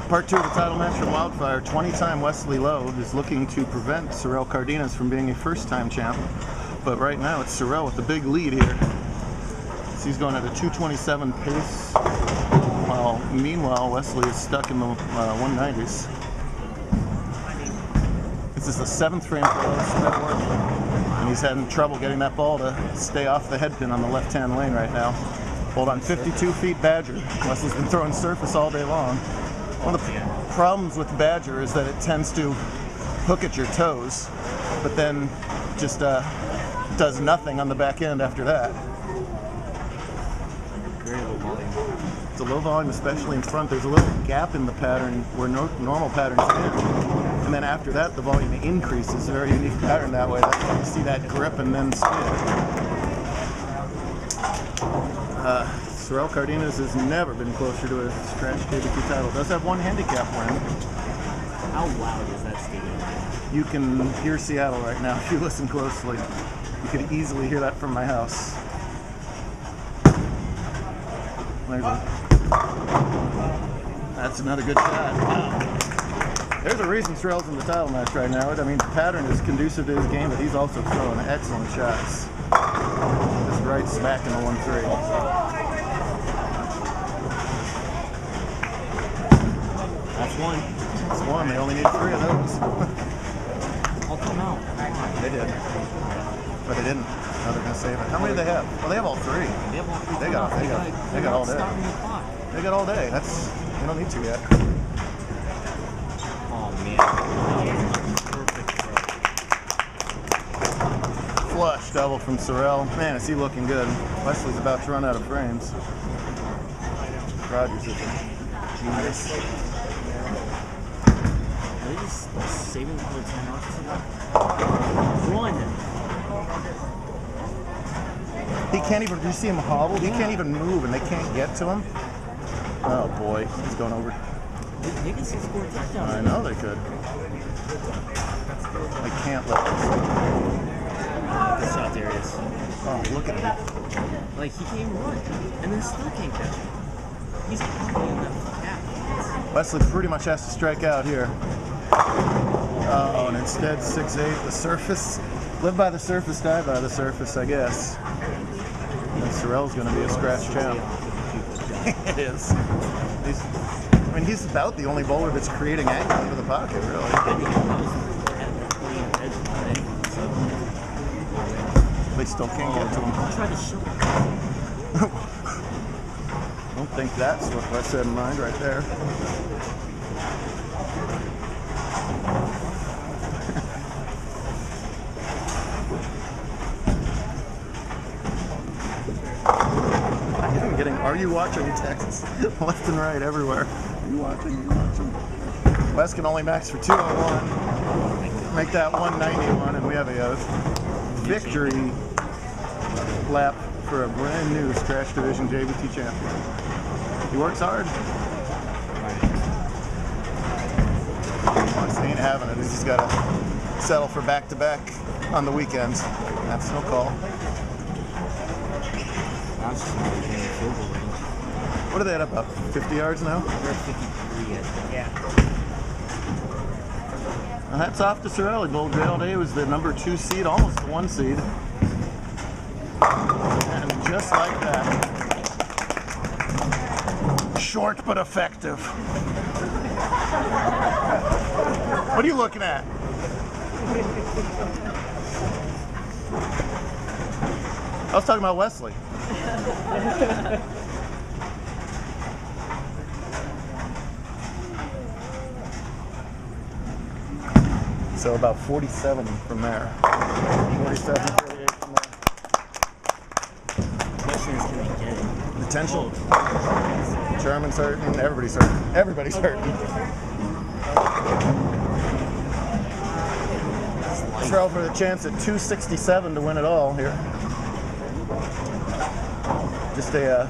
Part 2 of the title match from Wildfire. 20-time Wesley Lowe is looking to prevent Cerell Cardines from being a first-time champ. But right now it's Cerell with the big lead here. So he's going at a 2:27 pace. While meanwhile Wesley is stuck in the 190s. This is the 7th frame for Lowe, and he's having trouble getting that ball to stay off the head pin on the left-hand lane right now. Hold on, 52 feet Badger. Wesley's been throwing surface all day long. One of the problems with Badger is that it tends to hook at your toes, but then just does nothing on the back end after that. Very low volume. It's a low volume, especially in front. There's a little gap in the pattern where normal patterns end. And then after that, the volume increases. A very unique pattern that way. That's why you see that grip and then spin. Cerell Cardines has never been closer to a scratch JBT title. Does have one handicap win. How loud is that stadium? You can hear Seattle right now if you listen closely. You could easily hear that from my house. That's another good shot. Wow. There's a reason Cerell's in the title match right now. I mean, the pattern is conducive to his game, but he's also throwing excellent shots. Just right smack in the 1-3. That's one. That's one. They only need 3 of those. I'll come out. They did. But they didn't. Now they're going to save it. How many do they have? Well, they have all 3. They have all 3. They got all day. Starting the clock. They got all day. They don't need to yet. Oh man. Perfect throw. Flush double from Cerell. Man, is he looking good. Wesley's about to run out of frames. Rogers is a genius. Are they just saving for the 10 outs? One. He can't even, do you see him hobbled? He can't even move and they can't get to him. Oh boy, he's going over. They can still score touchdowns. I know they could. They can't let this. Good shot, Daryus. Oh, look at him. Like, he can't even run, and then still can't catch it. He's probably in the gap. Wesley pretty much has to strike out here. Oh, and instead 6'8", the surface. Live by the surface, die by the surface, I guess. And Cerell's going to be a scratch champ. It is. He's about the only bowler that's creating angle into the pocket, really. They still can't get to him. I'll try to show him. I don't think that's what Wes had in mind right there. Are you watching texts? Left and right, everywhere. Are you watching? Are you watching? Wes can only max for 201. Make that 191, and we have a victory lap for a brand new Scratch Division JBT champion. He works hard. He ain't having it. He's just got to settle for back-to-back on the weekends. That's no call. What are they at, about 50 yards now? They're at 53, yeah. Well, hats off to Cerell. He bowled great all day. He was the number 2 seed, almost the 1 seed. And just like that. Short but effective. What are you looking at? I was talking about Wesley. So about 47 from there. 47, 48 from there. Question is, can they get it? Potential. German's hurting. Everybody's hurting. Everybody's hurting. Cerell for the chance at 267 to win it all here. Just a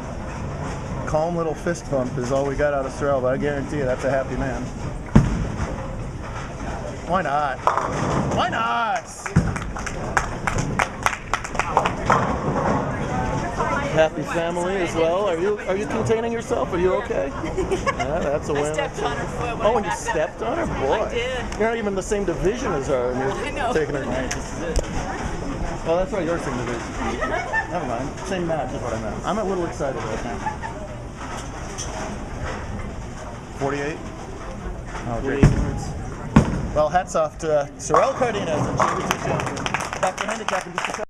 calm little fist bump is all we got out of Cerell, but I guarantee you that's a happy man. Why not? Why not? Happy family as well. Are you containing yourself? Are you okay? Yeah, that's a win. I stepped on her foot. Oh, and you stepped on her? Boy. I did. You're not even the same division as her, and you're I know. taking her night. Well, that's right, you're same division. Never mind. Same match is what I meant. I'm a little excited right now. 48? Oh, great. Well, hats off to Cerell Cardines and JBT champion. Back to handicap in just a second.